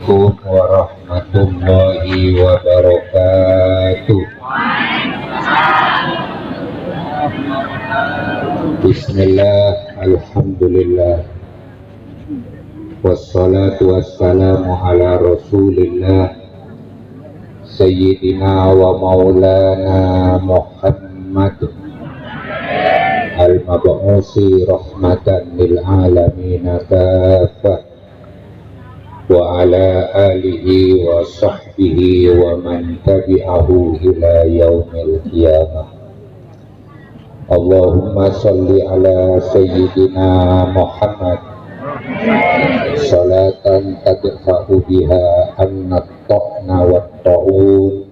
Assalamualaikum warahmatullahi wabarakatuh. Bismillah, alhamdulillah, wassalatu wassalamu ala rasulillah Sayyidina wa maulana Muhammad al-mab'usi rahmatan lil alamin kafah wa ala alihi wa sahbihi wa man tabi'ahu ila yaumil qiyamah. Allahumma salli ala sayyidina Muhammad salatan tadfa'u biha anna ta'na wa ta'un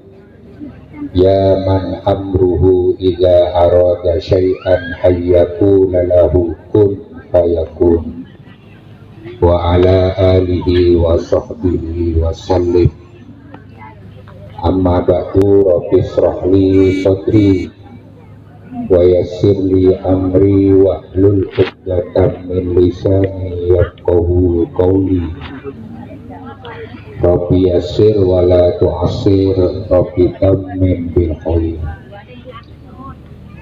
ya man amruhu idza arada syai'an hayyakula lahu kun fayakun wa ala alihi wa sahbihi wa sallim. Amma ba'du, rabbi shrahli sadri wa yassirli amri wa hlul 'uqdatam min lisani yafqahu qawli. Rabbi yassir wa la tu'assir, rabbi tammim bil khair.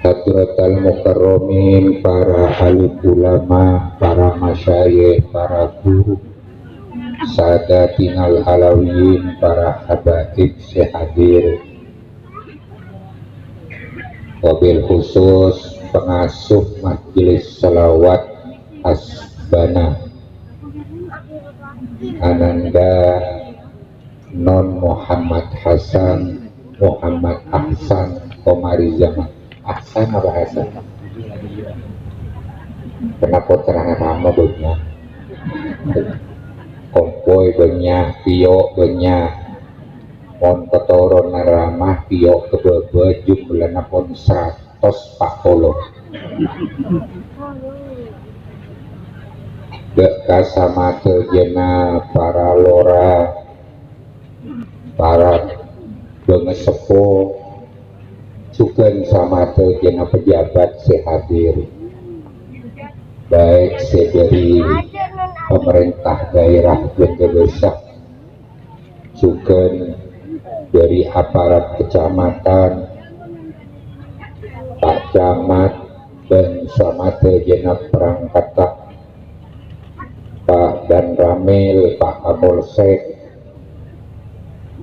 Hadratal mukarramin, para alim ulama, para masyayikh, para guru, sadatinal alawiyin, para habaib sehadir, wabil khusus pengasuh majelis salawat Asbana Ananda Non Muhammad Hasan Muhammad Ahsan Komari Zaman. Ahsan apa Hasan? Kenapa terang nama banyak? Kompoi banyak, pio banyak, mon kotoron naramah, pio kebebe jumlahnya pun 140. Gak kasama terjena para lora, para bengesepo, sukan sama terjena pejabat sehadir, baik dari pemerintah daerah Bendegesa, sukan dari aparat kecamatan, Pak Camat, dan sama terjena perangkat Pak Dan Ramil, Pak Kapolsek,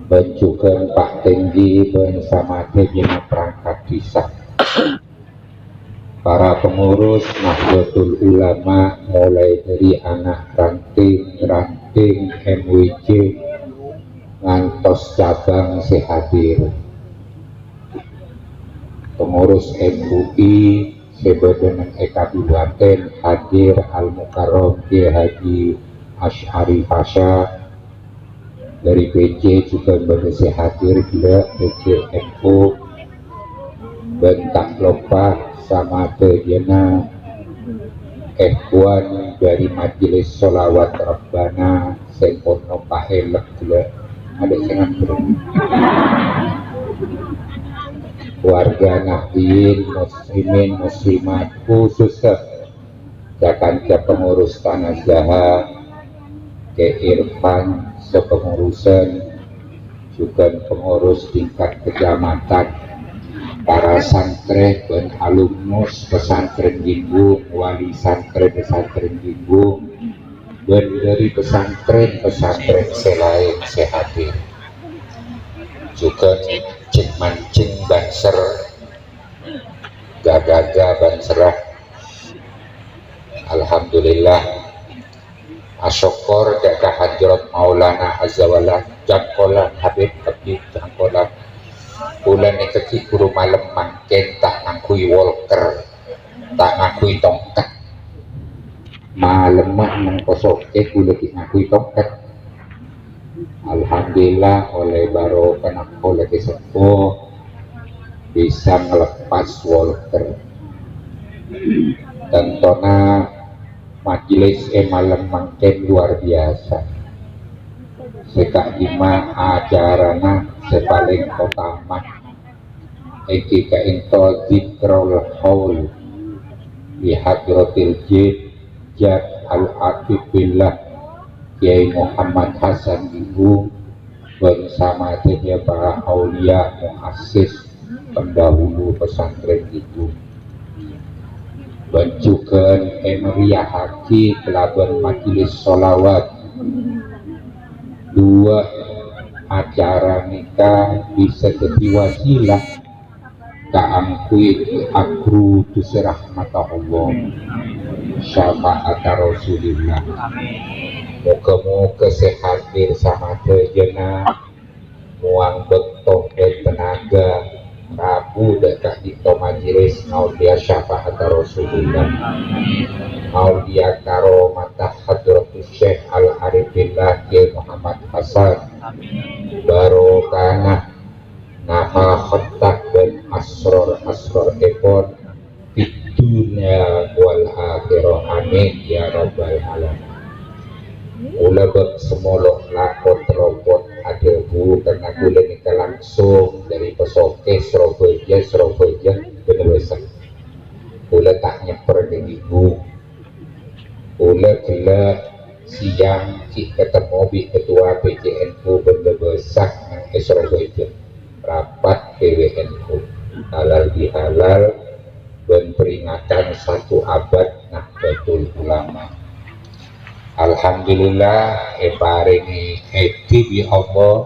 dan juga Pak Tenggi, dan sama terjena perangkat desa. Para pengurus Nahdlatul Ulama, mulai dari anak ranting MWJ ngantos cabang sehadir, pengurus MUI sebadan Kabupaten hadir, Al-Mukarram Kiai Haji Asy'ari Pasha dari PC juga berisi hadir juga PCNU, bentak lupa sama terjena ikhwan dari majelis sholawat Rabbana Sempono Pahelek juga ada senang warga Nahdien muslimin muslimat khususnya jakanca pengurus Tanah Jaha ke Irfan sepengurusan juga pengurus tingkat kecamatan, para santri dan alumnus pesantren Jinggung, wali santri pesantren Jinggung, dan dari pesantren selain sehadir, juga cing mancing banser gagaga banserah. Alhamdulillah asyukur daka hadrat Maulana Azawala jangkolan Habib Kabid jangkolan bulan iki guru malam mangken tak ngakui walker, tak ngakui tongkat malemah mengkosoke kula ngakui tongkat. Alhamdulillah oleh baro kenako lagi sepuh bisa ngelepas walker. Tentona majelis malam mangken luar biasa. Sekak lima acarana sepaling utama iki kainto zikrul haul di hadratil jid jad al-atibillah Kiai Muhammad Hasan Ibu bersama saja para aulia muassis pendahulu pesantren itu bencukan emeriah haki kelaban majelis sholawat dua acara nikah bisa jadi wasilah kaangkuit akru tusirahmata Allah syafaat Rasulullah. Muka-muka sehat bersama terjena muang betok dan tenaga Rabu dekat di majelis aulia syafaat Rasulullah aulia karomata hadratus Syekh Al-Arifillah Kiai Muhammad Hasan barokana nama khatak dan asror epon fitunya wal akhirah amin ya rabbal alamin. Ulabak semolok lakon teropot ada bu karena gula nikah langsung dari Pesoke Surabaya beneran gula tak nyeper dengan ibu gula gila siang cik ketemu bi ketua PJNU bener besak nang Surabaya rapat PWNU halal bihalal dan peringatan 1 abad Nahdlatul Ulama. Alhamdulillah paringi eti bi Allah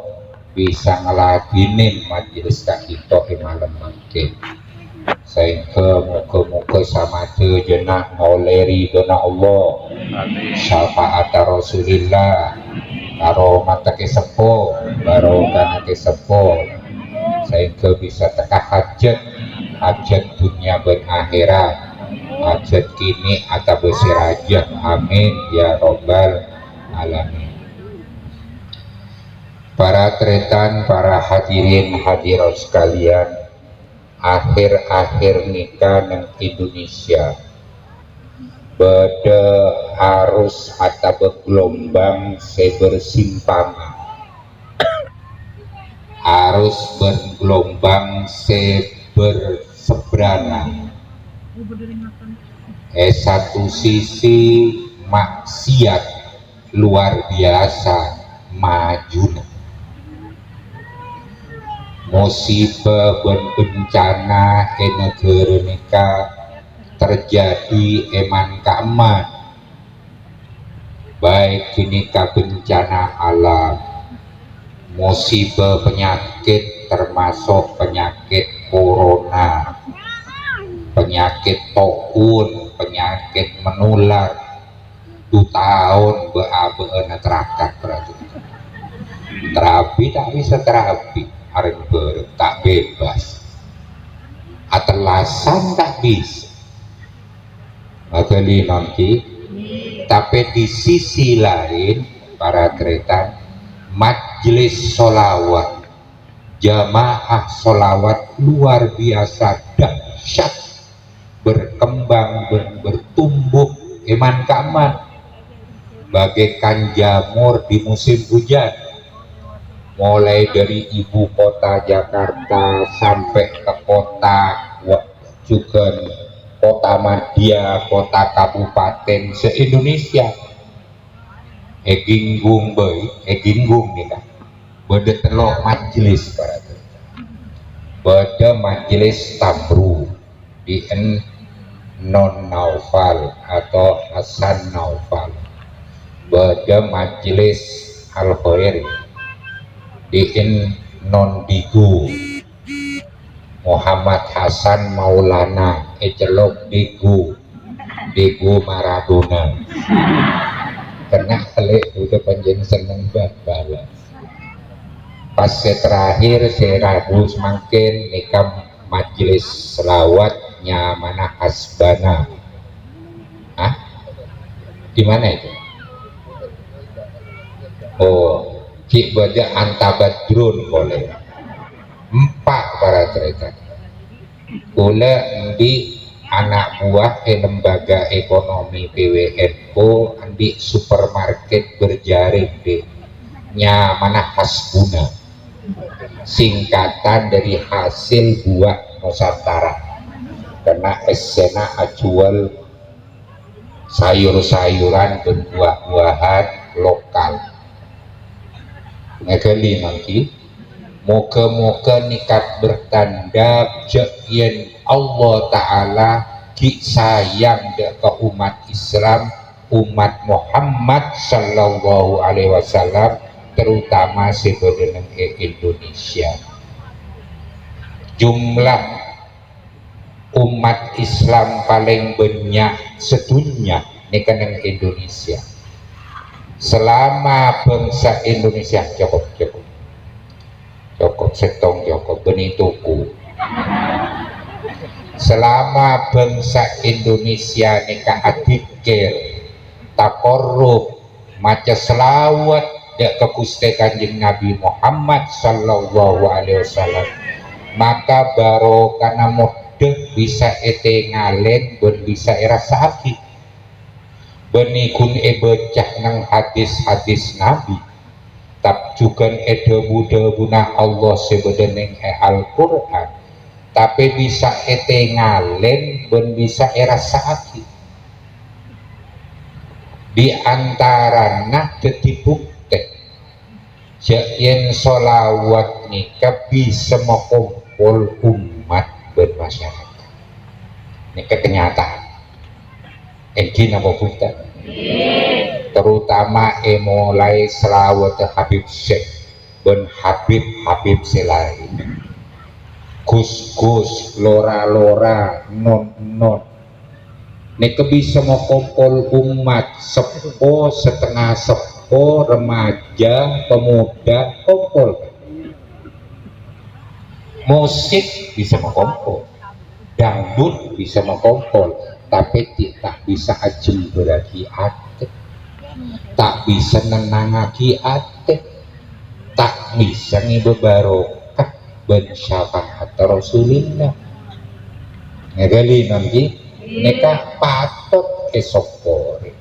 bisa ngeladinin majelis kita di malam mangke sehingga muka-muka sama jenah ngoleri dona Allah syafaat Rasulillah karomata ke sepo barokah ke sepo sehingga bisa teka hajat dunia dan akhirat hajat kini atau bersirajah amin ya robbal alamin. Para tretan, para hadirin hadirat sekalian, akhir-akhir nikah di Indonesia beda arus atau bergelombang sebersimpangan arus bergelombang seberseberangan. Satu sisi maksiat luar biasa maju musibah dan bencana negara nikah terjadi eman keaman baik nikah bencana alam musibah penyakit termasuk penyakit corona penyakit toun, penyakit menular 2 tahun beabeun terakat berarti terapi tak bisa terapi areng berem tak bebas atelasan tak bisa ngateli nanti tapi di sisi lain para kereta majelis sholawat jamaah sholawat luar biasa dahsyat berkembang bertumbuh iman keaman bagaikan jamur di musim hujan mulai dari ibu kota Jakarta sampai ke kota juga kota madya kota kabupaten se-Indonesia eginggung nih kan beda telok majelis beda majelis tamru di non Naufal atau Hasan Naufal beda majelis Al-Khair di non Digu Muhammad Hasan Maulana celok Digu Maradona kena kali udah panjang seneng balas pas terakhir Rabu semakin nikah majelis selawatnya mana Hasbana di mana itu Cik baca antabadrun boleh 4 para cerita boleh di anak buah lembaga ekonomi PWNU di supermarket berjaring di mana Hasbuna singkatan dari hasil buah Nusantara karena esena ajual sayur-sayuran dan buah-buahan lokal. Ngegali nanti moga-moga nikat bertanda yen Allah Ta'ala ki sayang ke umat Islam, umat Muhammad Sallallahu Alaihi Wasallam, terutama sebenarnya Indonesia. Jumlah umat Islam paling banyak sedunia nekanang Indonesia. Selama bangsa Indonesia cukup setong cukup benituku. Selama bangsa Indonesia nikah adikir tak korup maca selawat dek ke Gusti Kanjeng Nabi Muhammad Sallallahu Alaihi Wasallam, maka baru karena mudah bisa ete ngalen ben bisa rasa aki benikun becah nang hadis-hadis Nabi tak juga ede buda Allah sebenarnya Al-Quran, tapi bisa ete ngalen ben bisa rasa aki di antaranya ketibukte yen solawat nikah bisa mengumpul umat bermasyarakat. Ini kenyataan. Ini nama bukan. Terutama mulai selawat Habib Syekh ben Habib selain Gus lora non nek bisa mengumpul umat sepo setengah sepo remaja pemuda kumpul. Musik bisa mengumpul, dangdut bisa mengumpul, tapi tidak bisa ajem beragi ate, tak bisa nenangaki ate, tak bisa ngibabarokah ben syafaat Rasulillah. Ngegali nanti neka patut esokore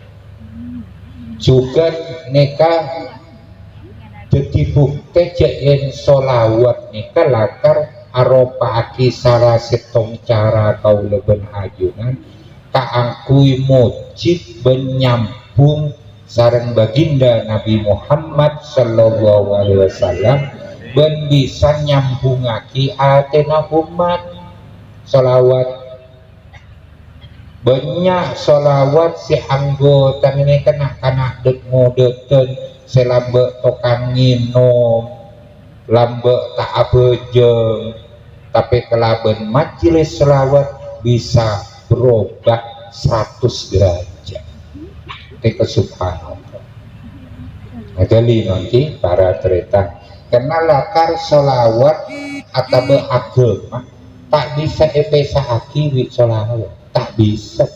juga neka jadi bukti yen solawat neka lakar aropa aki salah setong cara kau leben ajunan kaangkui mujib benyambung sareng baginda Nabi Muhammad Sallallahu Alaihi Wasallam ben bisa nyambungaki atena umat solawat. Banyak solawat si anggota ini kena dek modeten selambe tokang nginom lambe tak abejeng, tapi kelaben majelis solawat bisa berubah 100 derajat. Itu subhanallah. Jadi nanti para cerita karena lakar solawat atau agama tak bisa epesa akiwi solawat, tak bisa.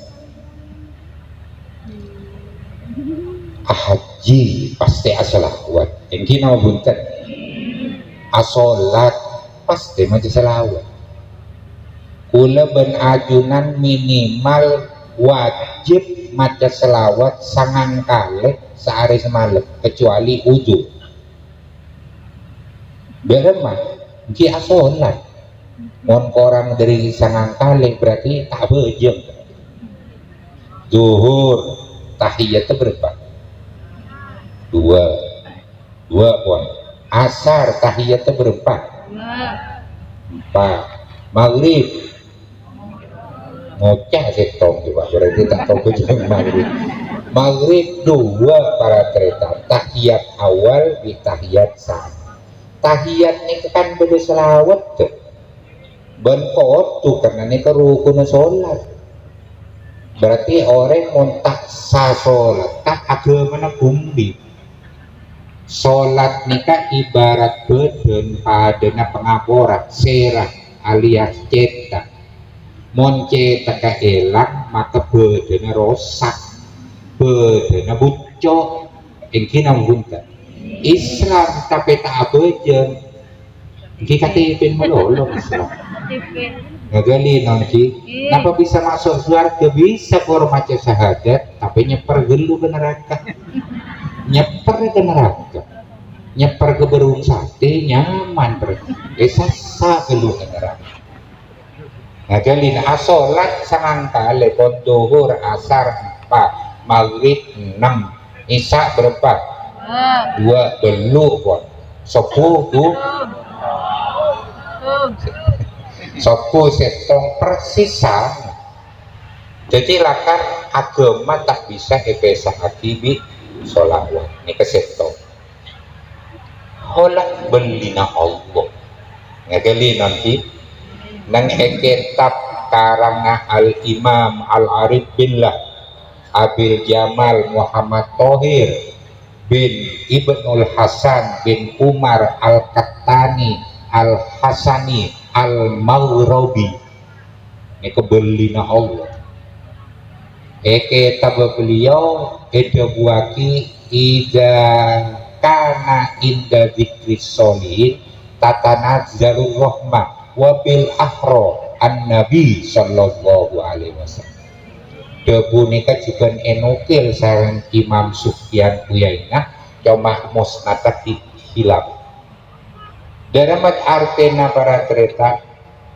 Haji pasti asolawat, yang kini mau bunten asolat pasti macam selawat. Kula ben ajunan minimal wajib maca selawat sangang kali sehari semalam kecuali ujung. Beremah ki asolat mon korang dari sangang kali berarti tak bejeng. Zuhur tahiyat berapa? Dua poin. Asar tahiyat berapa? 4. Maghrib ngoceh setong juga berarti tak tahu bejeng maghrib. Maghrib 2 para cerita tahiyat awal di tahiyat sama. Tahiyat ini kan beda selawat tuh. Ben tuh karena ini rukun sholat. Berarti orang montak sa sholat tak agama na kumbi. Sholat nikah ibarat beden padana pengaporat serah alias cetak. Mon cetak elang maka bedena rosak, bedena bucok. Ini nambunta Islam tapi tak bejeng. Kita tipin melolong Islam. Ngagali nanti, kenapa bisa masuk surga? Bisa kormaca syahadat, tapi nyeper gelu ke neraka. Nyeper ke neraka, nyeper ke berung sate nyaman berarti. Sasa gelu ke neraka. Ngagali asolat sangang kali, pon duhur asar 4, maghrib 6, Isa berapa? Dua belum pun. 10 tuh. 10 setong persisan. Jadi lakan agama tak bisa dipesah akibi sholawat. Ini kesetong. Holak belina Allah. Ngekeli nanti nang kitab karangna Al-Imam Al-Arif Billah Abil Jamal Muhammad Thohir bin Ibnul Hasan bin Umar Al-Kattani Al-Hasani Al-Maghribi. Ini kebelina Allah. Kitab beliau buaki ida kana inda dzikri sholihin tatanazzalur rahmah wabil ahro an nabi sallallahu alaihi wasallam. Debu nika juga enukil sareng Imam Sufyan Uyainah cuma musnadat hilaf daramat artena para cerita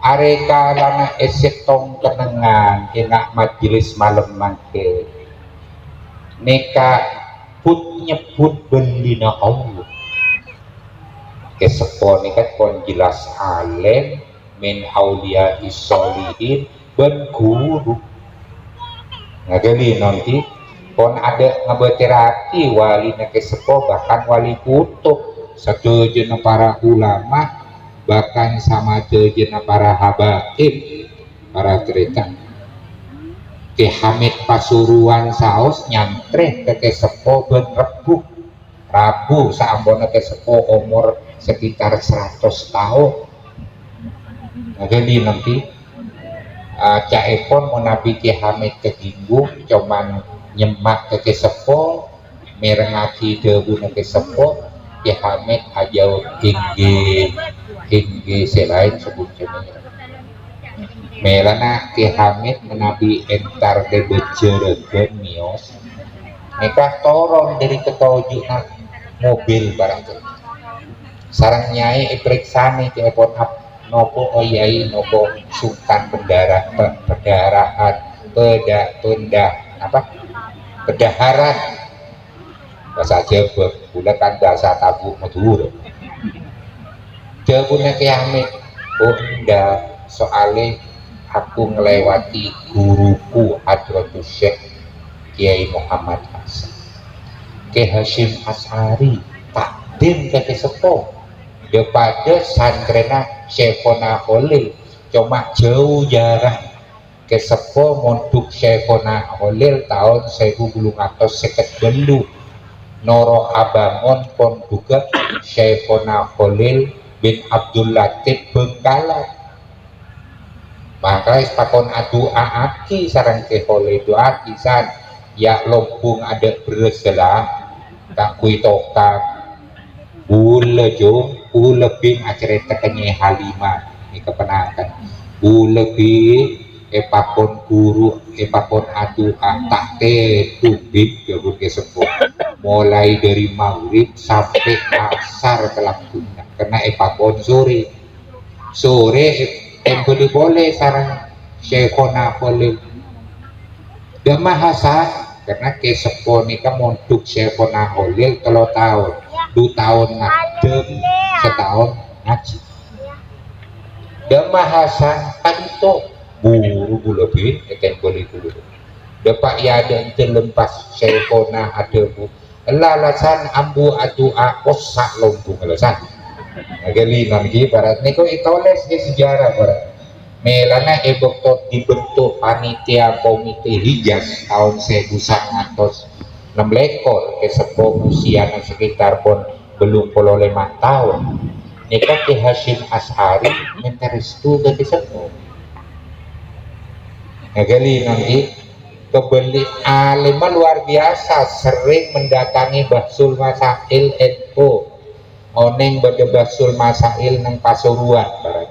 areka lana esetong kenengan enak majelis malam mangke neka put nyebut belina Allah kesepo neka kon jelas alim min aulia isolihin ben guru ngageli nanti kon ada ngebeteraki wali neka sepo bahkan wali kutub satu jenis para ulama bahkan sama jenis para habaib para cerita Ki Hamid Pasuruan saos nyantreh ke sepo ben Rabu saambona ke sepo umur sekitar 100 tahun. Nah, jadi nanti caepon menabi Ki Hamid keginggung cuman nyemak ke sepo merengaki debu ke sepo Ki Hamid ajau hingga selain sebutnya melana Ki Hamid menabi entar de bejeregen mios mereka turun dari ketojuna mobil barang itu sarang nyai periksani telepon up nopo oyai nopo sungkan pendarahan pedaharan bahasa Jawa gunakan bahasa tabu Madura jawabnya Ki Hamid bunda soalnya aku ngelewati guruku Hadratus Syekh Kiai Muhammad Hasan Ki Hasyim Asy'ari takdim ke sepo daripada santrena Syekhona Khalil cuma jauh jarak ke sepo montuk Syekhona Khalil tahun 1852 Noro Abangon pun juga Syekhona Khalil bin Abdul Latif Bengkala maka pakon adua aki sarang ke Khalil doa kisan ya lompung ada berselah tak kui tokak bule jom bule bing acara tekenye Halimah ini kepenakan bule bing pakon guru pakon adua tak tubik jabut ke sepuh mulai dari maghrib sampai asar kelangkungan karena pakon sore boleh sarang Syekhona Khalil Dama Hasan karena ke sepo nika montuk Syekhona Khalil 3 tahun 2 tahun ngadem setahun ngaji Dama Hasan itu buru lebih eten boleh dulu dapat ya ada terlempas Syekhona ada bu lalasan ambu adua kosak lompung alasan agali nanti barat niko itoles di sejarah barat melana ebokto dibentuk panitia komite hijaz tahun 1906 ke sepuh usia sekitar pun belum 5 tahun nikah Ki Hasyim Asy'ari menterestu ke sepuh agali nanti kebeli alim luar biasa sering mendatangi Basul Masail NU oneng pada Basul Masail nang Pasuruan barat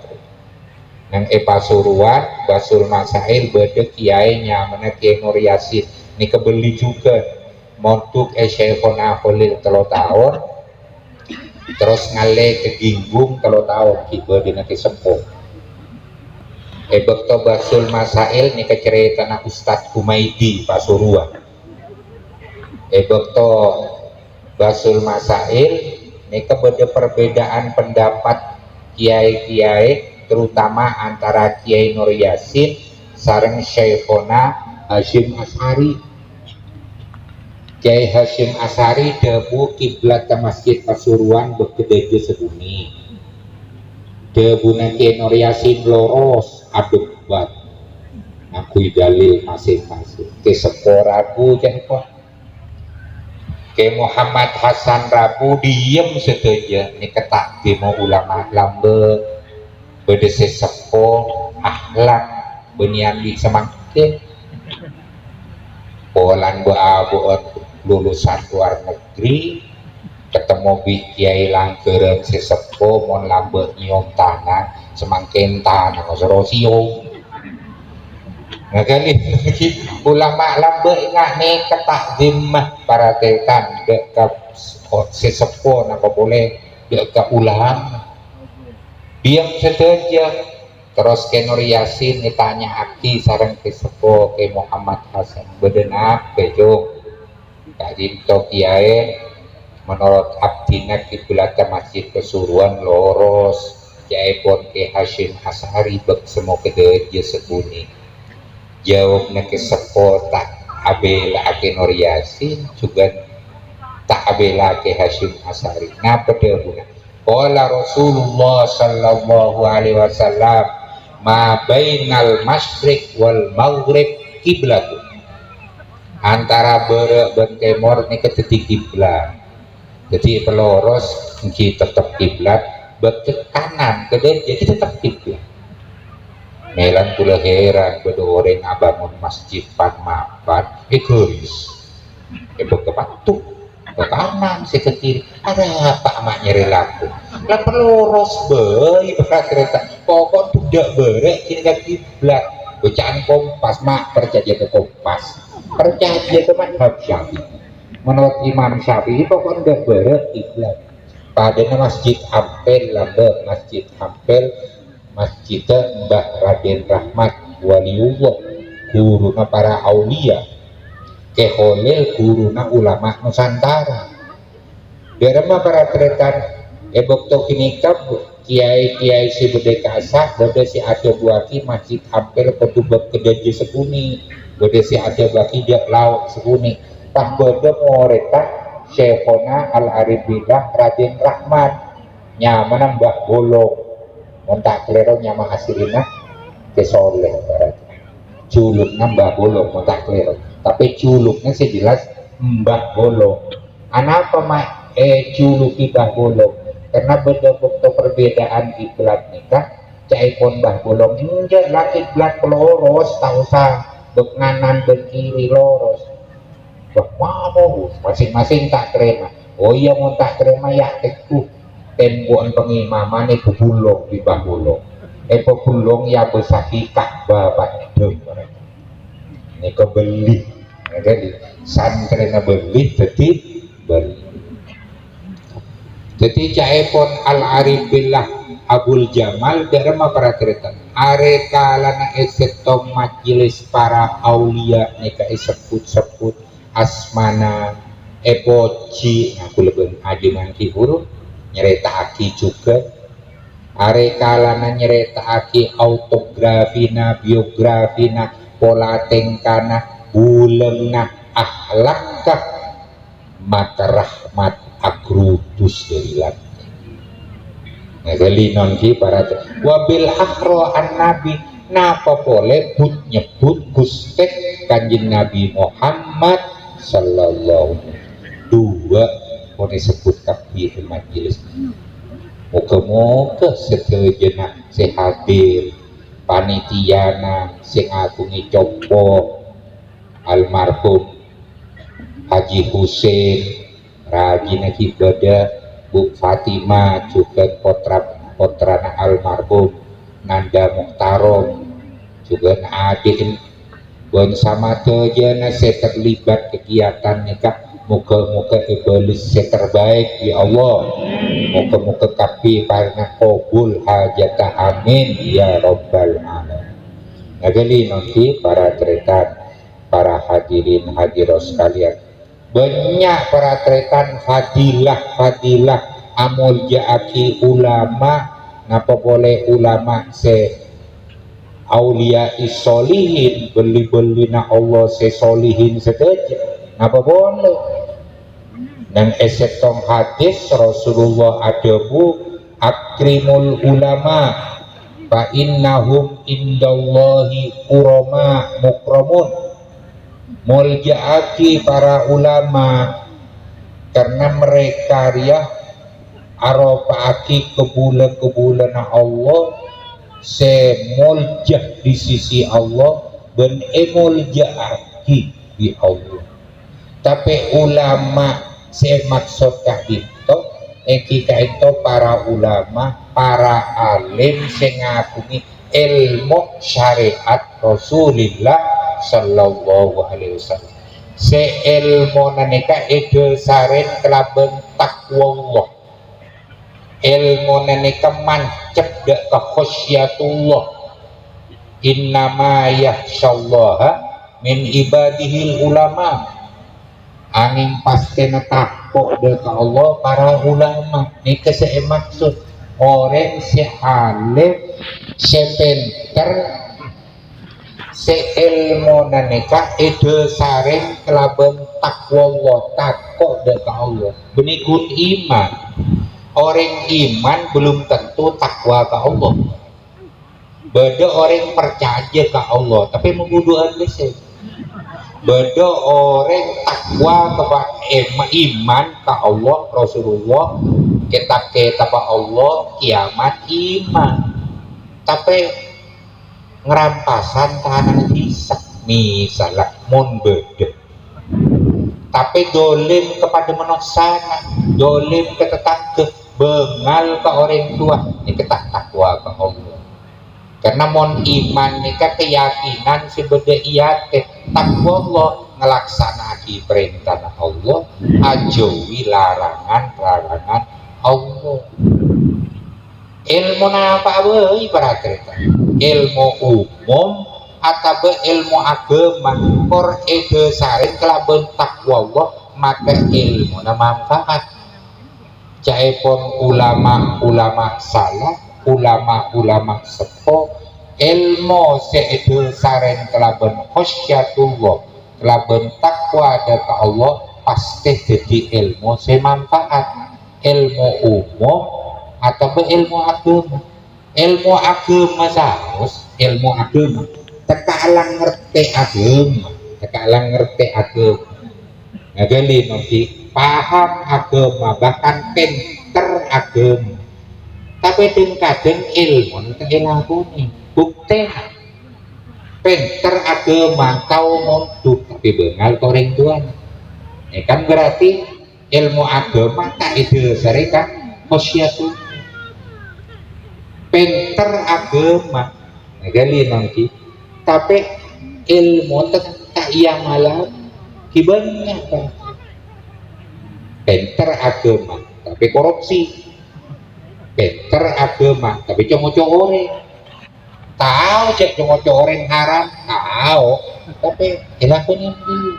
nang Pasuruan Basul Masail pada kiai nyamana Kiai Nur Yasin ini kebeli juga montuk Syekhona Khalil 3 tahun terus ngale keginggung 3 tahun kiba dina sepuh bekto Basul Masail ini kecerita Ustadz Humaidi Pasuruan Bekto Basul Masail nika beda perbedaan pendapat kiai-kiai terutama antara Kiai Nur Yasin sareng Syekhona Hasyim Asy'ari. Kiai Hasyim Asy'ari debu kiblat ke Masjid Pasuruan bekedeje sebumi. Debuna Kiai Nur Yasin loros adebat ngakui dalil masing-masing. Ke Sepo Rabu jangan ke Muhammad Hasan Rabu diem saja ini ketak demo ulama lambe bedese sepo akhlak benian di semakin polan beabuat lulusan luar negeri ketemu bi kiai langkeren sesepo mon lambe nyium tanah semakin tanah ngosrosio kali ulama lambe ingat nih ketakdim para tekan dekat sesepo napa boleh dekat ulama diam saja terus ke Nur Yasin ditanya aki sareng ke sepo ke Muhammad Hasan bedenap bejo kadim to kiai menurut abdina kiblat ke Masjid Pasuruan loros kiai pun ke Hasyim Asy'ari bek semua kedeje sebuni jawabnya ke sepo tak abela ke Nur Yasin juga tak abela ke Hasyim Asy'ari napa deuna qala Rasulullah sallallahu alaihi wasallam ma bainal masyriq wal maghrib kiblat antara bere dan timur ini keteti kiblat jadi peloros kita tetap kiblat ke kanan ke jadi tetap kiblat melan kula heran bedo orang abangun masjid pan mapan egois ke batu ke kanan si ke kiri ada apa mak nyeri laku lah peloros bayi berat kereta pokok tidak berek kini ke kiblat bacaan kompas mak percaya ke kompas percaya ke madhab Syafi'i menurut Imam Syafi'i pokok tidak berek kiblat pada masjid Ampel lambe masjid Ampel Masjid Mbah Raden Rahmat waliullah guruna para aulia keholil guruna ulama Nusantara derema para tretan ebokto kinikab kiai-kiai si bedeka asah bode si ada buaki Masjid Ampel petubak kedeje sepuni bode si ada buaki dia lauk sepuni tak bode moreta Syekhona Al-Arifillah Raden Rahmat nyaman Mbah Bolong montak klero nyama hasilina kesoleh barat culuk nambah bolong montak klero tapi culuknya sih jelas Mbah Bolong anapa mak culuki Mbah Bolong karena beda-beda perbedaan kiblat nikah caipon Mbah Bolong enggak laki kiblat loros tak usah benganan kiri loros wah mau masing-masing tak terima oh iya mau tak terima ya teguh tembuan pengimaman itu bulong di Mbah Bolong bulong ya besaki Ka'bah padem ini kebeli jadi santrena beli jadi beli jadi caipon Al-Arifillah Abul Jamal derma para cerita are kalana eseto majelis para aulia nika sebut-sebut asmana epoci aku lebih adenan huruf nyerita aki juga are kalana nyerita aki autografina biografina pola tengkana bulemna akhlakka maka rahmat agrutus dari lantai ngali nonki para wabil akhro an nabi napa boleh but nyebut gustek kanjeng Nabi Muhammad sallallahu dua boleh sebut kabir majelis moga-moga sedaya sehadir panitiana sing agungi copo almarhum Haji Husein rajin ibadah Bu Fatimah juga potrana almarhum Nanda Mukhtarom juga adin bon sama tejana saya terlibat kegiatan nikah muka-muka iblis terbaik ya Allah muka-muka kapi karena qabul hajatah amin ya rabbal alamin nagali nanti para cerita para hadirin hadirat sekalian banyak peraturan fadilah amul jaaki ulama napa boleh ulama se aulia isolihin beli na Allah se solihin seteja napa boleh dan esetong hadis Rasulullah adabu akrimul ulama fa innahum indallahi kurama mukramun muljaaki para ulama karena mereka ya aropaaki kebulan Allah se muljah di sisi Allah dan emuljaaki di Allah tapi ulama se maksud itu kita itu para ulama para alim se ngakuni ilmu syariat Rasulullah sallallahu alaihi wasallam se ilmu nanika ide saren kelaben takwallah ilmu nanika mancep dak ka khasyatullah innama yakhsyallaha min ibadihil ulama angin pasti takut dak ka Allah para ulama nika se maksud orang se alim se pinter se ilmu nanika ide sareng kelaben takwallah takut dak ka Allah benikun iman orang iman belum tentu takwa ke Allah beda orang percaya ke Allah tapi menguduhan lesen beda orang takwa kepada iman ke Allah Rasulullah kita pak Allah kiamat iman tapi ngerampasan tahanan bisa misalnya mon beda tapi dolim kepada manusia dolim ke tetangga bengal ke orang tua ini ketak takwa ke Allah karena mon iman ini keyakinan sebeda iya takwa Allah ngelaksanakan perintah Allah ajauhi larangan Allah ilmu apa para cerita ilmu umum atau ilmu agama kor ede saring kelaben takwa Allah maka ilmu na manfaat caipun ulama salah ulama sepo ilmu seede saring kelaben khasyatullah kelaben takwa data Allah pasti jadi ilmu semanfaat ilmu umum atau ilmu agama saus ilmu agama tekalang ngerti agama ngagali nanti paham agama bahkan pinter agama tapi kadang ilmu nanti ilakuni bukti pinter agama kau monduk tapi bengal koreng tuan kan berarti ilmu agama tak ide serikan khasyatu pinter agama ngagali nanti tapi ilmu tak iya malam kibannya kan pinter agama tapi korupsi pinter agama tapi congok-congore tahu cek congok-congore haram tahu tapi ilakunya dia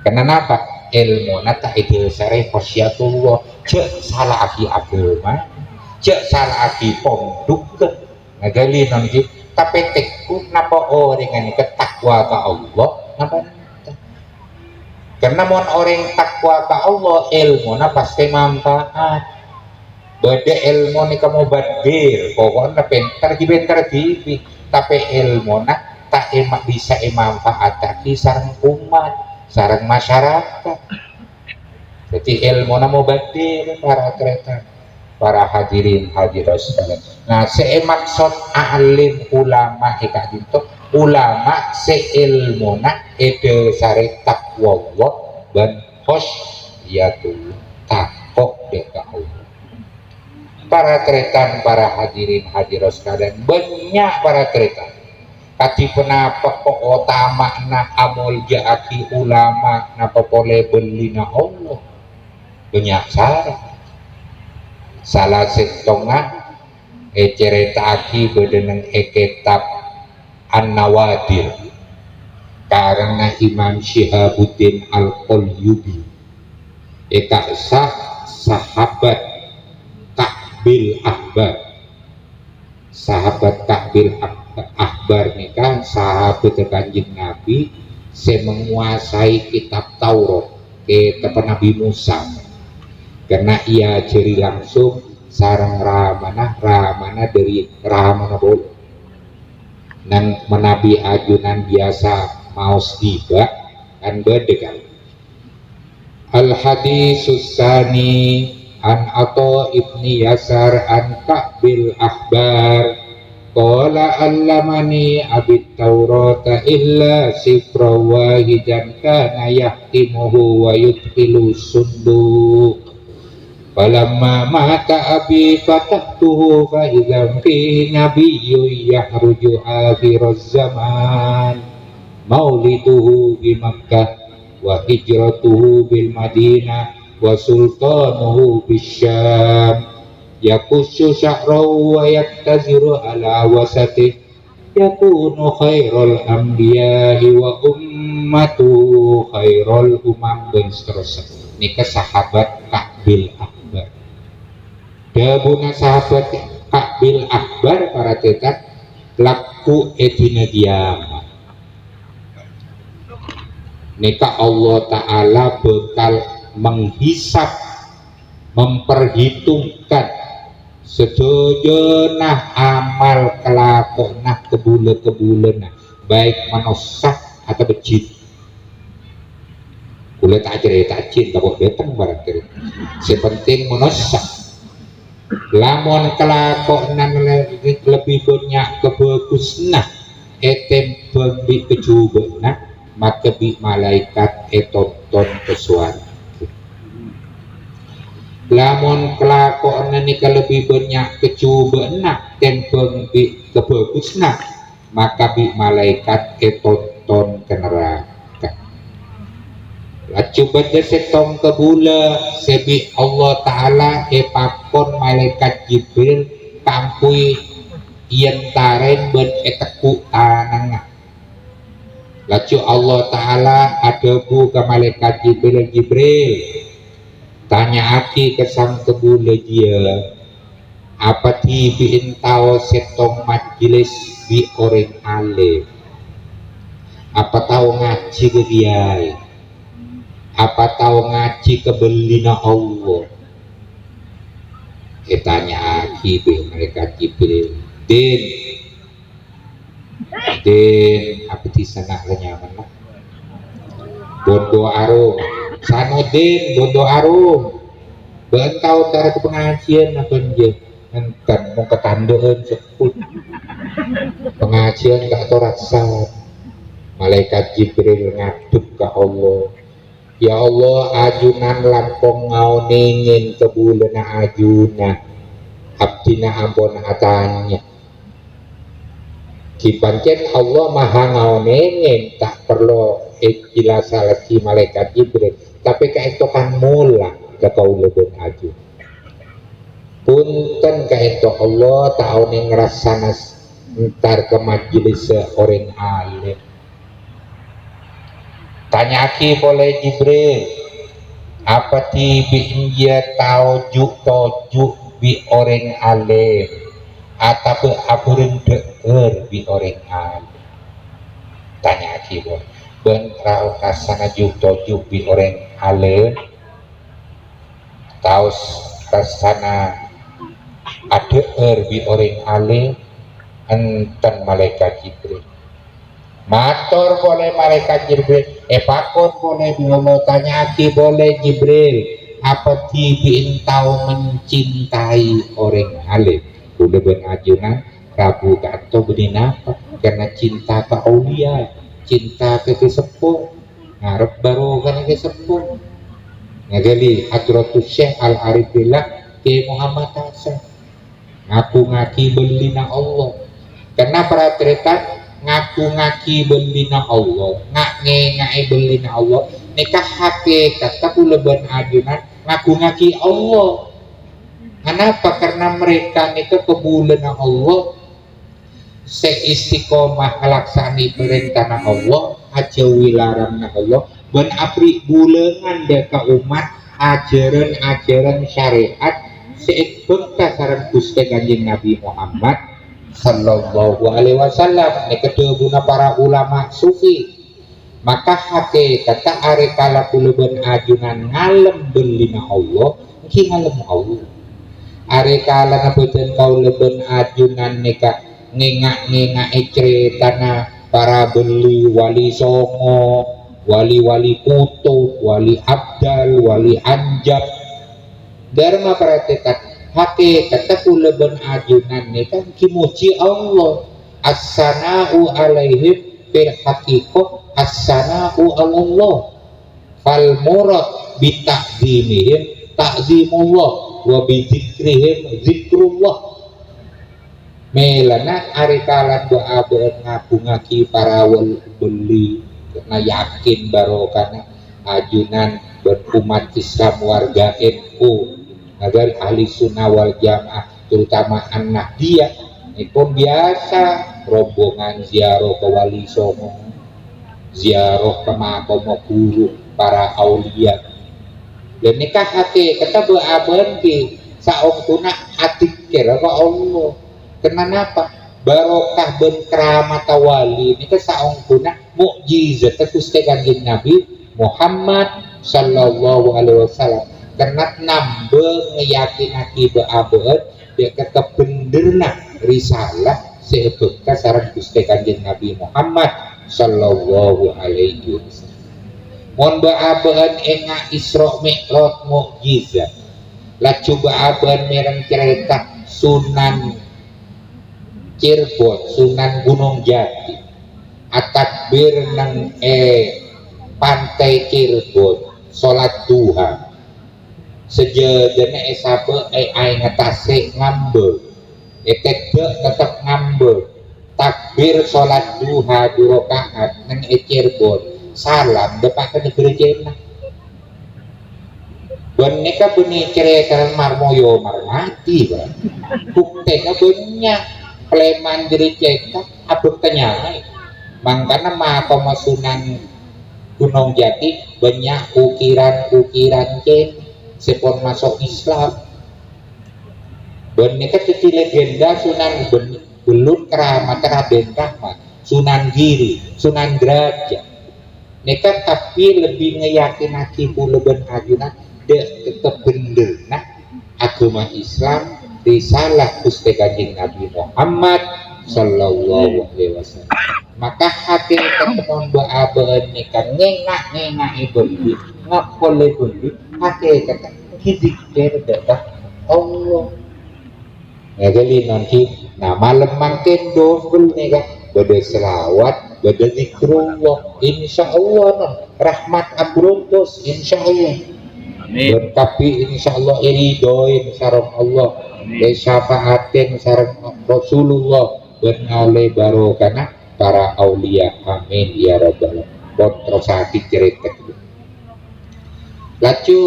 kenapa ilmu nata itu sare khasyatullah cek salah aki agama cek salah aki ponduk ngagali nanti tapi tekun napa orang ini ketakwa ke Allah napa karena mon orang takwa ke Allah ilmu na pasti manfaat beda ilmu ni kamu badir pokoknya pintar gibi tapi ilmu na tak emak bisa manfaat tak sarang umat sarang masyarakat jadi ilmu na mau badir para kereta para hadirin hadirat sekalian. Nah, maksud alim ulama ikat itu ulama seilmuna ede sare takwa dan khosyatul takok deka Allah. Para tretan para hadirin hadirat sekalian banyak para tretan. Kati penapa kok utama na amul jaaki ulama napa boleh beli na Allah banyak cara. Salah setengah cerita aki bedeneng kitab An-Nawadir karena Imam Syihabuddin Al-Qalyubi eka sahabat Ka'bil Ahbar. Sahabat Ka'bil Ahbar ini kan sahabat Kanjeng Nabi saya menguasai kitab Taurat kitab Nabi Musa karena ia ceri langsung sarang ramana dari ramana bol nang menabi ajunan biasa maus tiba kan beda kan. Al hadisus sani an Atha ibni Yasar an Ka'bil Ahbar qala allamani abit Taurata illa sifra wahidan kana yahtimuhu wa yudkhilu sunduq falamma mata abi fatahtuhu fa idza fi nabiyyun yahruju akhiraz zaman mauliduhu bi Makkah wa hijratuhu bil Madinah wa sultanuhu bisyam yakushu sya'rahu wa yaktaziru ala wasatih yakunu khairul anbiya'i wa ummatu khairul umam dan seterusnya. Nikah sahabat Ka'bil Ahbar dabuna sahabat Ka'bil Ahbar para tetat laku etina diama nikah Allah Ta'ala bakal menghisap memperhitungkan sedojonah amal kelakonah kebulan baik manusia atau becit kulit tak cinta kok datang barang kiri sepenting manusia lamun kelakonan lebih banyak kebagusnah etem bagi kejubana maka bi malaikat etonton kesuara lamun kelakonan ini lebih banyak kecubaan tempeng bi kebagusna maka bi malaikat etonton ke neraka lacubat setong ke bula sebi Allah Ta'ala epakon malaikat Jibril kampui ientaren ben eteku tanang lacu Allah Ta'ala adabu ke malaikat Jibril tanya aki kesang kebule dia apa tibi intau setong majelis bi orang alim apa tahu ngaji ke dia apa tahu ngaji ke belina Allah tanya aki bi malaikat Jibril Den apa di sana kenyaman lah bondo arum sanodin bondo arum bentau cara pengajian apa nje kan mau ketandaan seput pengajian gak tau rasa malaikat Jibril ngadep ke Allah ya Allah ajunan lampung ngau ningin ke bulan ajunan abdina ampun atanya dipancen Allah maha ngaonengen tak perlu jelasan lagi malaikat Jibril tapi keestokan mula ke kaula ben aju punten kaesto Allah tahu neng rasana ntar ke majelis orang alim tanya aki boleh Jibril apa tibi dia tahu tojuk bi orang alim atau apurin deker bi orang alim tanya aki boleh ben rau rasana tojuk bi orang alim tahu rasana ada bi orang alim enten malaikat Jibril matur boleh malaikat Jibril pakon boleh Allah tanya aki boleh Jibril apa tibi entau mencintai orang alim udah benajunan Rabu kanto benin apa karena cinta ke aulia cinta ke sepuh ngarep baru kan ke sepuh ngagali hadratus Syekh Al-Arifillah ke Muhammad Hasan ngaku ngaki belina Allah karena para cerita ngaku ngaki belina Allah ngae belina Allah nikah hakikat tapi leban ajunan ngaku ngaki Allah. Kenapa? Karena mereka nikah kebulan Allah seistiqomah melaksani perintah Allah aja wilarang Allah ben apri bulengan deka umat ajaran-ajaran syariat seekbek kasaran Gusti Kanjeng Nabi Muhammad sallallahu alaihi wasallam ne kedua para ulama sufi. Maka hakikat are kala kuleubeun ajunan ngalem belina Allah ki ngalem Allah. Are kala nabeuten kauleubeun ajunan neka ngengak-ngengak ceritana para beli wali songo, wali-wali kutub, wali abdal, wali anjab. Dharma praktikat hakikat kuleubeun ajunan neka kimuji Allah. As-sana'u alaihim fil haqiqah as-sana'u Allah fal murad bi ta'zimihim ta'zimullah wa bi zikrihim zikrullah. Melana ari kalan doa beun ngabungaki para beli karena yakin barokana ajunan berumat Islam warga NU agar ahli sunnah wal jamaah terutama anak dia ini pun biasa rombongan ziarah ke wali songo, ziarah ke makam guru para aulia. Dan nikah hati kita beaben di saungtuna atik kira ke Allah. Kenapa? Barokah ben keramat wali ini ke saungtuna mukjizat Gusti Kanjeng Nabi Muhammad sallallahu alaihi wasallam. Karena nambah ngeyakinaki beaben dia kata benderna risalah seebek kasaran Gusti Kanjeng Nabi Muhammad sallallahu alaihi wasallam. Mun baabeun enga Isra Mi'raj mukjizat. Lah coba abeun mereng cerita Sunan Cirebon, Sunan Gunung Jati. Atakbir nang pantai Cirebon, salat duha. Sejadana esabe ai ngatase ngambel. Etek tetap ngambel. Takbir salat duha 2 rakaat nang Cirebon. Salam depan ke gereja. Dan neka benih cerita marmoyo marmati kan. Buktena banyak peleman gereja itu abuk kenyai. Mangkana makam Sunan Gunung Jati banyak ukiran-ukiran ken sepon masuk Islam. Dan neka cuci legenda Sunan Belut Keramat Raden Rahmat, Sunan Giri, Sunan Derajat. Neka tapi lebih ngeyakinaki kuleubeun ajunan dek tetep bener nah agama Islam risalah Gusti Kanjeng Nabi Muhammad sallallahu alaihi wasallam. Maka hakikat mon baabeun neka ngengak-ngengak beuli ngapole beuli hakikat kizikir datang Allah. Ya jadi nanti nah malam mangken dobel neka bade selawat bade zikrullah insyaallah non rahmat abrontos insyaallah. Dan tapi insyaallah iridoin sareng Allah dan syafaatin sareng Rasulullah dan oleh barokana para aulia amin ya rabbal alamin. Terus hati cerita lacu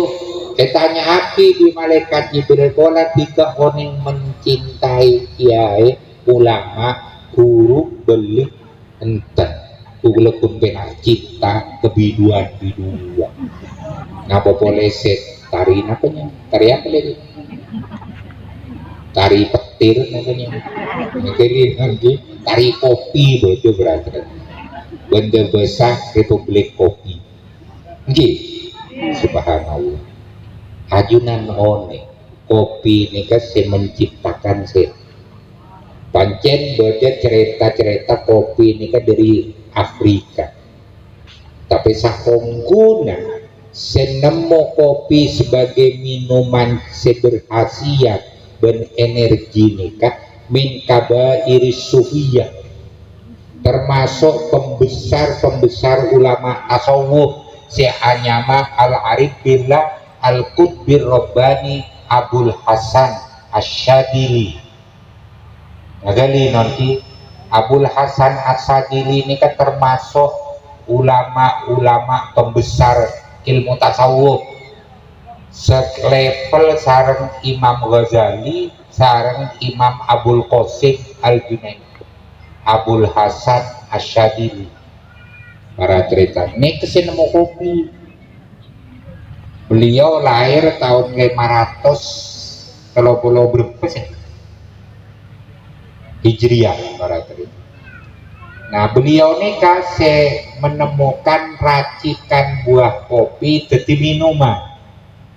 tanya api di malaikat Jibril bola 3 orang mencintai kiai ulama guru beli enten kulekun pena cinta kebiduan ngapa boleh set tari namanya tari apa lagi tari petir namanya nanti tari kopi betul berarti benda besar Republik Kopi nggih subhanallah ajunan one kopi ini kan menciptakan se pancen beda cerita-cerita kopi ini kan dari Afrika tapi sakongkuna senemo kopi sebagai minuman seberhasiat dan energi nikah min kabairi sufiyah termasuk pembesar ulama tasawuf Syekh-Anyama Al-Arif Billah Al-Qutbir Rabbani Abul Hasan Asyadili nagali nanti Abul Hasan Asyadili ini kan termasuk ulama-ulama pembesar ilmu tasawuf selevel sareng Imam Ghazali sareng Imam Abul Qasim Al-Junaidi Abul Hasan Asyadili para cerita ini kesini nemu kopi. Beliau lahir tahun 530 berapa sih Hijriah para cerita. Nah beliau ini kasih menemukan racikan buah kopi jadi minuman.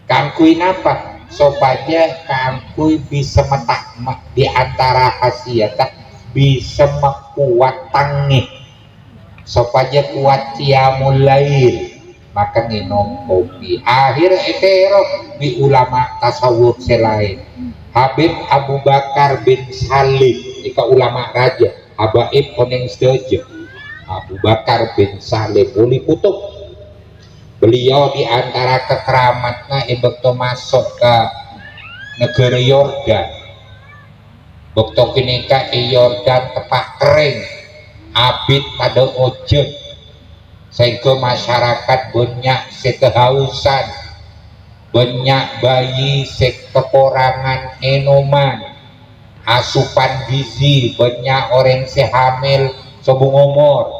Kangkuin apa? Supaya kangkui bisa metak di antara khasiatnya bisa mekuat tangih supaya kuat qiyamul lail maka minum kopi. Akhir etero di ulama tasawuf selain Habib Abu Bakar bin Salim jika ulama raja Habaib koneng setuju Abu Bakar bin Salim uli kutub. Beliau di antara kekeramatnya waktu masuk ke negara Yordan. Waktu kini ke Yordan tepak kering, abid pada ojek, sehingga masyarakat banyak sekehausan, banyak bayi sekekurangan minuman, asupan gizi, banyak orang sehamil sebung umur.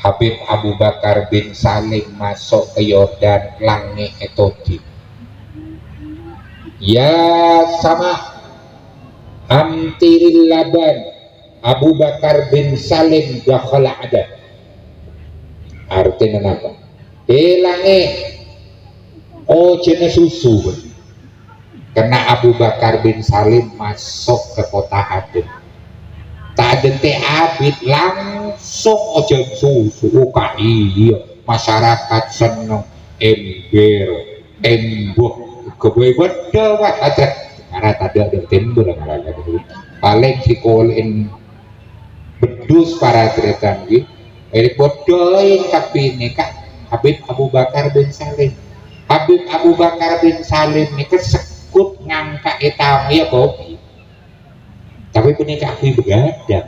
Habib Abu Bakar bin Salim masuk ke Yordan langi etodi. Ya sama amtiril laban Abu Bakar bin Salim dakhala ada. Artinya apa? Langi jenis susu. Karena Abu Bakar bin Salim masuk ke kota Aden. Tak ada abid langsung ojo susu iya masyarakat seneng ember embuh kebetulan wah ada karena tadi ada timber paling dikolin bedus para tretan gitu bodohin tapi ini kak Habib Abu Bakar bin Salim. Habib Abu Bakar bin Salim ini kesekut ngangka etam ya kopi tapi punya kakui begadang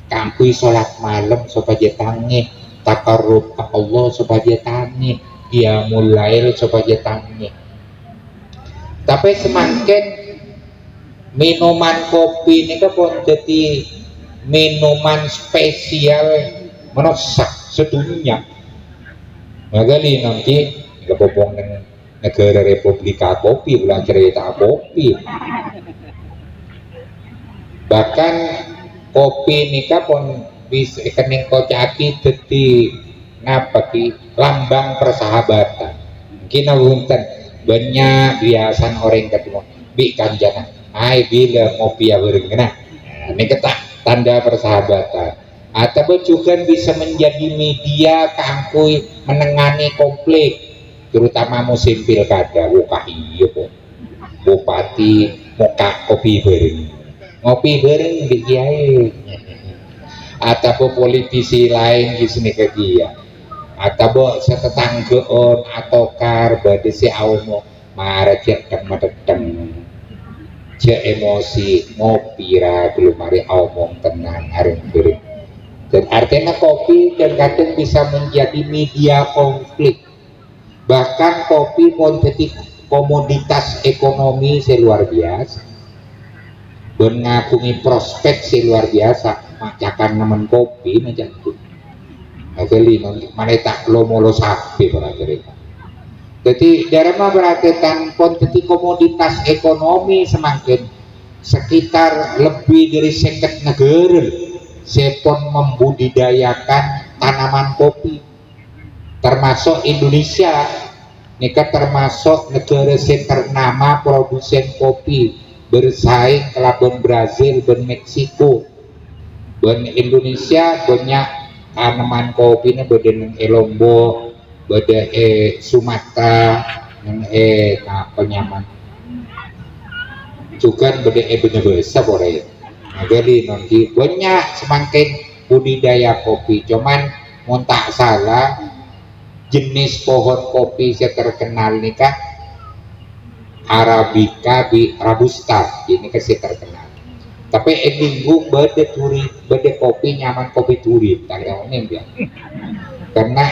kakui sholat malam supaya tangih takarrub ke Allah supaya tangih dia mulai supaya tangih. Tapi semakin minuman kopi ini kan jadi minuman spesial merusak sedunia. Magali nanti kebobong negara Republika Kopi ulang cerita kopi. Bahkan kopi nikah pun bisa kening kocaki jadi ngapa ki lambang persahabatan. Mungkin wonten banyak biasan orang ketemu bi kanjana. Ai bila ngopi ya bareng kena. Ini ketak tanda persahabatan. Atau juga bisa menjadi media kangkui menengani konflik terutama musim pilkada. Wah iya kok. Bupati muka kopi bareng. Ngopi bareng di kiai atau politisi lain di sini ke dia atau setetanggaan atau kar badai si aumo marah cek medeteng cek emosi ngopi ra belum hari omong tenang hari bareng. Dan artinya kopi dan kadang bisa menjadi media konflik, bahkan kopi pun jadi komoditas ekonomi luar biasa mengagungi prospek luar biasa macakan nemen kopi macam itu ageli mana tak lo molo sapi para cerita jadi dalam perhatikan kuantiti komoditas ekonomi semakin sekitar lebih dari 50 negara sepon membudidayakan tanaman kopi termasuk Indonesia nikah termasuk negara yang ternama produsen kopi bersaing kelaban Brazil dan Meksiko dan Indonesia banyak tanaman kopi ini beda Lombok beda Sumatera yang penyaman juga beda bener besar boleh jadi nanti banyak semakin budidaya kopi cuman mau tak salah jenis pohon kopi yang terkenal nih kak Arabica di Robusta ini kasih terkenal tapi minggu beda kopi nyaman kopi turi tanya ini dia karena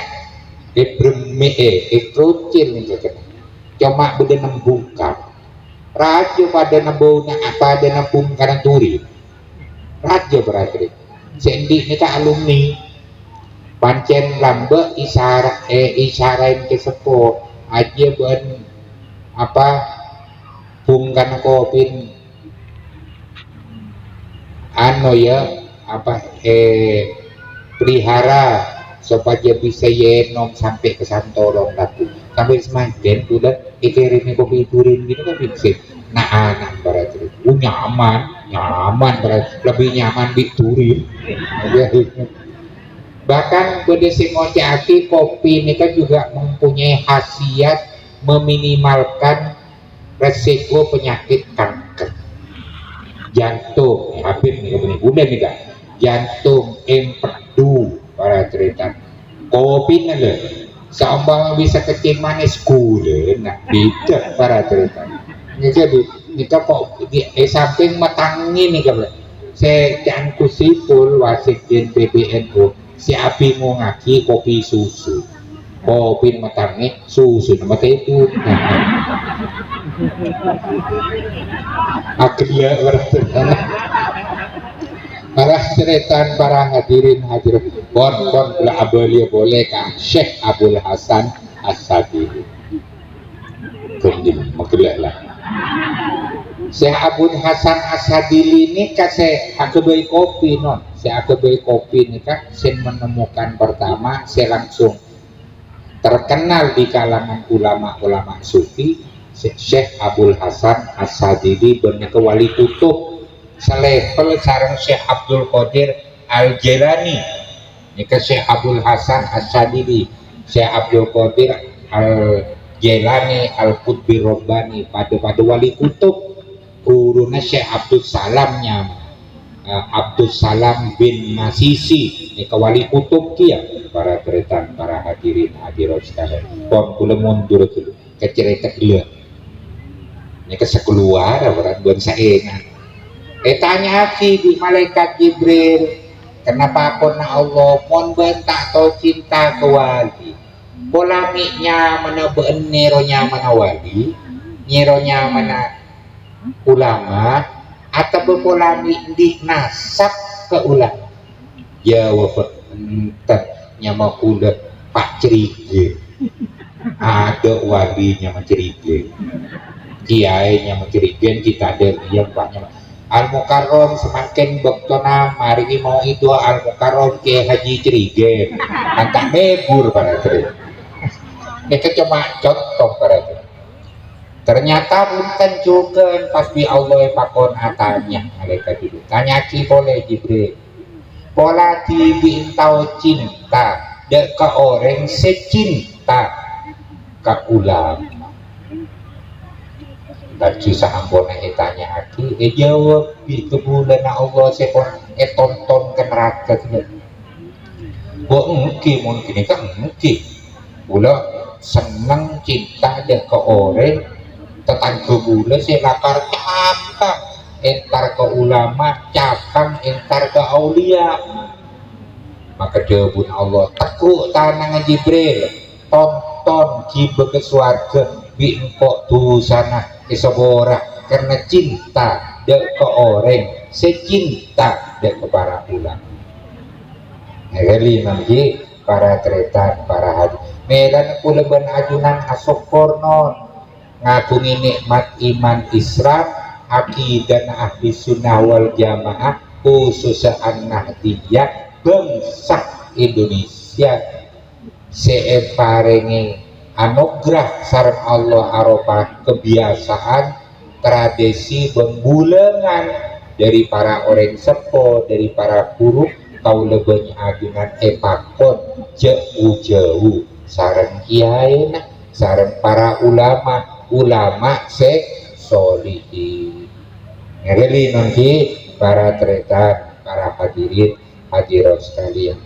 kecil nih terkenal cuma beda nembungkan raja pada nembungnya apa ada nembung karena turi raja berarti sendi ini alumni pancen lambe isarain ke sepo aja ben apa bungkan kopin anu ya apa pelihara supaya bisa yenom sampai ke Santolong tapi sampai semakin udah ikirin kopi turin gitu kan bisa nah anak berarti nyaman berarti lebih nyaman di turin bahkan pada si ngocaki kopi ini kan juga mempunyai khasiat meminimalkan resiko penyakit kanker jantung habis nih udah nih kan jantung empedu para cerita kopi nih seumpama bisa kecil manis kulen nah tidak para cerita ini jadi kita kok di samping matangi nih kan saya jangan kusipul wasit dan PBNU si abi ngaki kopi susu kopi matangi susu nama itu akhirnya berarti para ceretan para hadirin bon bila abalia boleh kah Syekh Abdul Hasan As-Sadili kendim makilah lah Syekh Abdul Hasan As-Sadili ini kan saya akebai kopi non saya akebai kopi ini kan saya menemukan pertama saya langsung terkenal di kalangan ulama-ulama sufi Syekh Abdul Hasan As-Sadili bener ke wali kutub selevel sareng Syekh Abdul Qadir Al-Jilani ini ke Syekh Abdul Hasan As-Sadili Syekh Abdul Qadir Al-Jilani Al-Qutbi Rabbani pada wali kutub gurunya Syekh Abdul Salamnya Abdul Salam bin Masisi ini ke wali kutub kia para tretan para hadirin hadirat sekalian pon kula mundur dulu ke cerita dia ini ke sekeluar berat buat saya tanya aki di malaikat Jibril kenapa kona Allah mon bentak atau cinta ke wali polamiknya mana beneronya mana wali nyeronya mana ulama atau berpolamik di nasab ke ulama jawab nyama kuda pak cerige ada walinya mencerige kiainya mencerige kita ada yang banyak Al-Mukarram semakin bektona mari mau itu Al-Mukarram ke haji cerige antah mebur pada cerige mereka cuma contoh pada cerige ternyata bukan juga pasti Allah pakon atanya mereka dulu tanya ki boleh Jibril pola dibintau cinta dek ke orang secinta ke ulama dan kisah ambona tanya aki jawab di kebulan Allah sepon tonton ke neraka mungkin kan mungkin pula senang cinta dek ke orang tetangga gula saya lapar cakang entar ke ulama cakang entar ke aulia maka jawabun Allah tekuk tanang Jibril tonton jibe ke suarga biengkok tu sana kesobora karena cinta dek ke orang secinta dek ke para ulama ngeli nanti para tretan para hadis medan kula ben ajunan asokor non ngagungi nikmat iman Islam akidah ahli sunnah wal jamaah khususnya an-nahdiyah bangsa Indonesia separengi anugerah sareng Allah aropa kebiasaan tradisi bembulengan dari para orang sepo dari para guru kau lebih agungan epakon jauh-jauh sareng kiai sareng para ulama solihin ngeli nanti para tretan para hadirin hadirat sekalian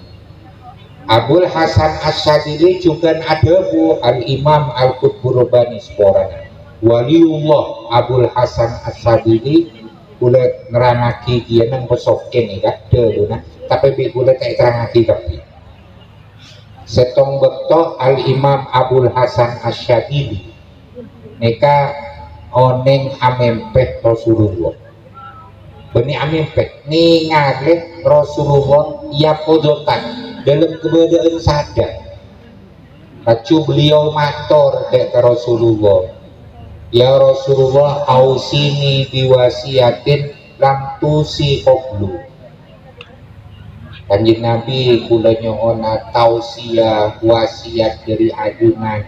Abdul Hasan As-Sadili juga ada bu Al-Imam Al-Qutbi Rabbani Sporana waliullah Abdul Hasan As-Sadili boleh nerangaki dia nang pesoken ikat dulu tapi boleh tak terangaki tapi setong beto Al-Imam Abdul Hasan As-Sadili neka oneng amempeh Rasulullah beni amempeh ni ngaget Rasulullah ia podotan dalam keberadaan sadar. Lacu beliau matur dek ke Rasulullah, ya Rasulullah ausini biwasiatin lam tusi qoblu. Kanjeng Nabi kula nyoona tausiah wasiat dari ajunan,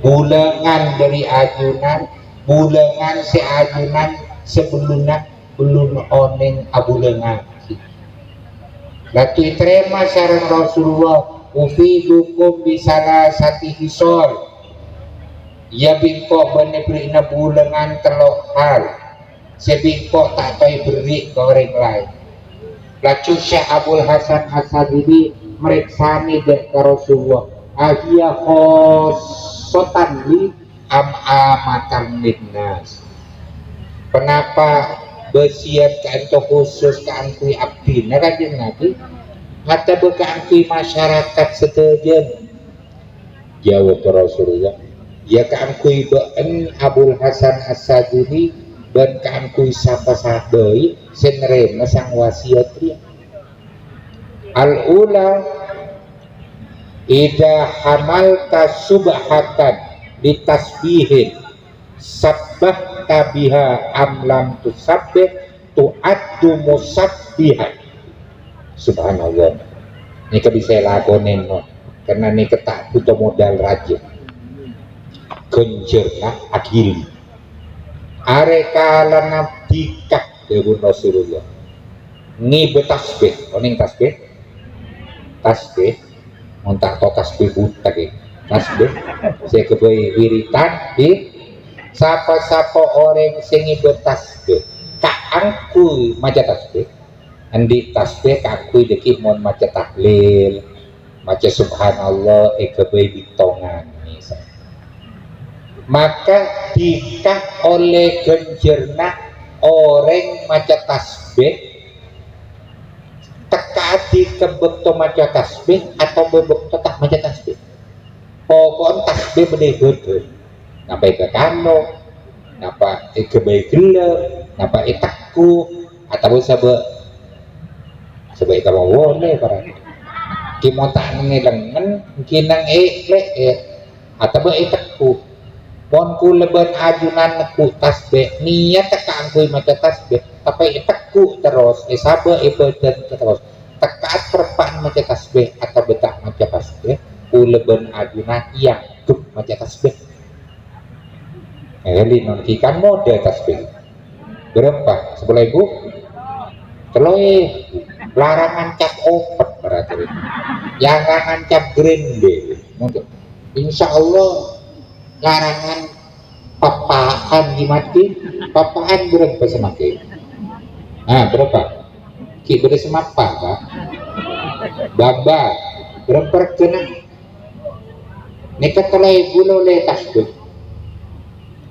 bulangan dari ajunan, bulangan si ajunan sebelumnya belum oneng abulengan. Latu terima saran Rasulullah, ufidukum bisalah sati hisol. Ya bingkok bener-bener bulangan telok hal. Sebingkok tak tahu beri ke orang lain. Lacu Syekh Abdul Hasan As-Sadili mereksani dek ke Rasulullah. Ahia khosotan li amatan linnas. Kenapa bersiap kantor khusus keangkui abdi nakajeng Nabi kata berkeangkui masyarakat setejen? Jawab Rasulullah, ya keangkui be'en Abdul Hasan As-Sadili dan keangkui sapa-sabai senrema sang wasiat dia. Al-ula idha hamalta subhatan ditasbihin sabbah tabiha amlam tusabbih tu'addu musabbihan. Subhanallah, ini bisa lakonin no, karena ini ketak butuh modal rajin genjerna agili areka lana dikak dewa Rasulullah ini betasbih, oning tasbih montak to tasbih buta ke tasbih saya kebayi wiritan di sapa-sapa orang sing bertasbih kaangkui maca tasbih andi tasbih kaangkui deki mon maca tahlil maca subhanallah kebayi ditongan misal. Maka dikah oleh genjerna orang maca tasbih teka di kebekto maca tasbih atau bebekto tak maca tasbih pokoknya tasbih bede-bede napa ika kano, napa ika baik gila, napa itaku, atau sebe ika mawone para kimontak nengen, kinang atau itaku, monku leban ajunan neku tasbih, niat teka angkui maca tasbih, tapi itaku terus, sabe ibadah terus, tekat perpaan maca tasbih atau betah maca tasbih, ku leban ajunan yang tuh maca tasbih. Eli nonkikan model tasbih berapa? 10.000 teloi larangan cap opat berarti yang larangan cap green day insya Allah larangan papaan dimati papaan berapa semakin berapa? Ki beda semapa Pak baba berapa kena nekat teloi bulo le tasbih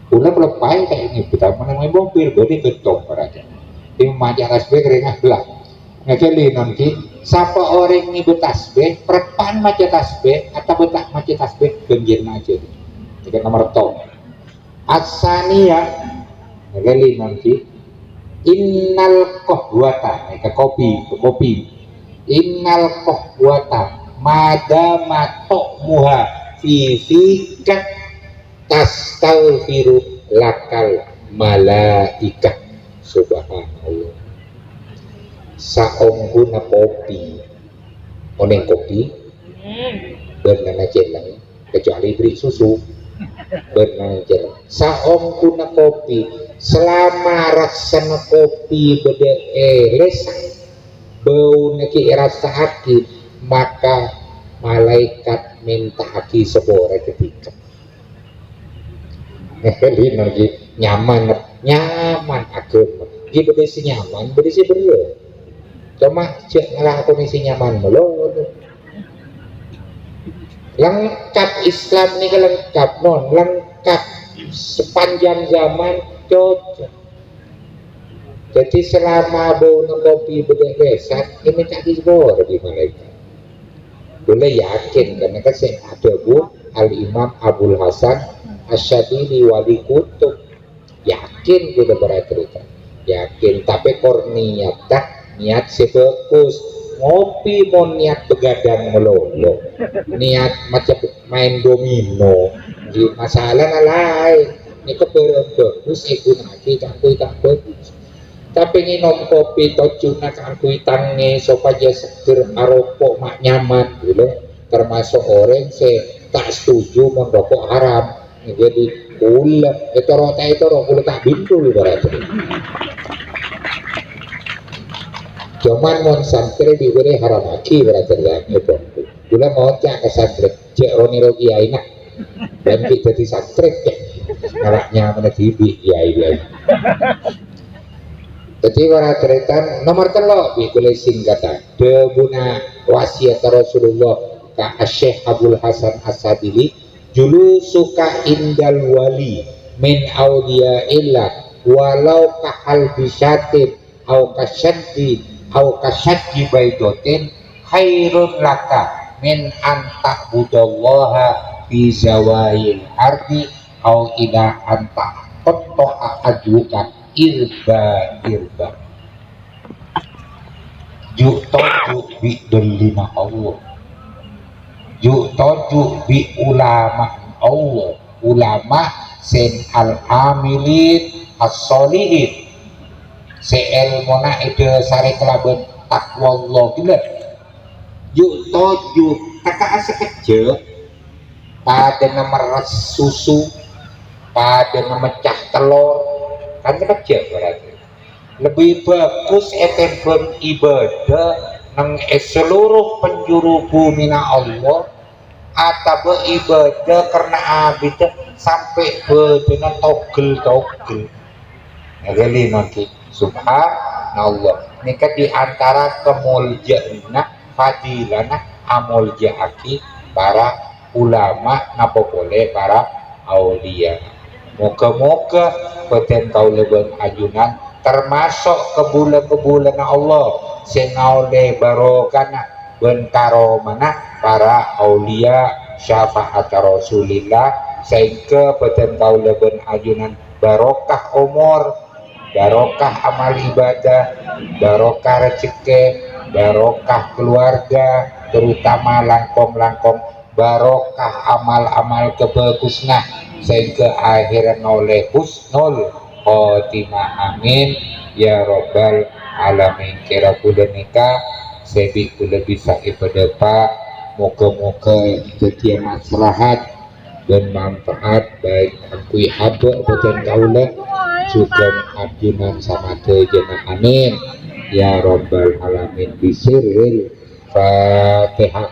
ulah pelepai kayak ini kita mengenai mobil bodi ketok paraja tim majak tasbih keringah belah ngekeli nanti siapa orang ini bertasbih perpan maca tasbih atau betak maca tasbih genjer aja itu nomor tong asania ngekeli nanti innal kohwata mereka kopi innal kohwata madama tokmuha fifikat tastaghfiru lakal malaikah. Subhanallah, saongguna kopi oneng kopi bernana jenang kecuali beri susu bernana jenang saongguna kopi selama rasana kopi beda lesak bau neki rasa aki maka malaikat minta aki sebore ketika lagi nyaman agama dia berisi nyaman berisi bener cuma cek ngalah kondisi nyaman belum lengkap Islam ini lengkap non lengkap sepanjang zaman cocok jadi selama bau kopi berdasar ini tak disebut di malaikat boleh yakin karena kan saya ada Al-Imam Abdul Hasan As-Sadili wali kutub yakin gue udah bercerita yakin tapi kor niat sebagus ngopi mau niat begadang melolo, niat macam main domino, di masalah lain. Ini bagus ikunaki takui tak bagus. Tapi nginom kopi tocuna kakui tangi supaya seger aropok mak nyaman gitu. Termasuk orang tak setuju merokok haram. Jadi ulah itu rota itu rokok tak bintul ibaratnya. Cuman mon santri diberi haram aki berarti itu. Bila mau cak ke santri, cek roni rogi aina dan kita di santri ya. Ngaraknya mana tibi ya iya. Jadi para tretan nomor telo bikulah singkatan debuna wasiat Rasulullah ka Syekh Abdul Hasan As-Sadili julu suka indal wali min aulia illa walau kahal bisyatin au kasyaddi au kasyaddi baidotin khairun laka min anta budallaha fi zawail ardi au ila anta qatta ajuka irba juk toju bi dolina Allah juk toju bi ulama sen al-amilin as-solihin se ilmuna ide sari kelaben takwa Allah gila juk toju kakak sekecil pada memeras susu pada memecah telur kan kecil berarti lebih bagus etembeng ibadah nang seluruh penjuru bumi na Allah atau ibadah karena abidah sampai dengan togel ngali nanti subhanallah ini kan diantara kemuliaan fadilana amuljaaki para ulama napa boleh para aulia. Moga-moga beten kau leben ajunan termasuk kebulan-kebulan Allah sing oleh barokana bentaro mana para aulia syafaat Rasulillah sehingga beten kau leben ajunan barokah umur, barokah amal ibadah, barokah rezeki, barokah keluarga, terutama langkong-langkong barokah amal-amal kebagusna sehingga akhirnya oleh husnul khotimah amin ya robbal alamin. Kira kula nikah sebi kula bisa ibadah pak moga-moga jadi maslahat dan manfaat baik akui haba dan kaula juga ajunan sama jenah amin ya robbal alamin bisiril fatihah.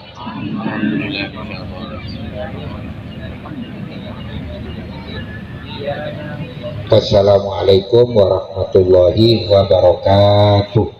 Wassalamualaikum warahmatullahi wabarakatuh.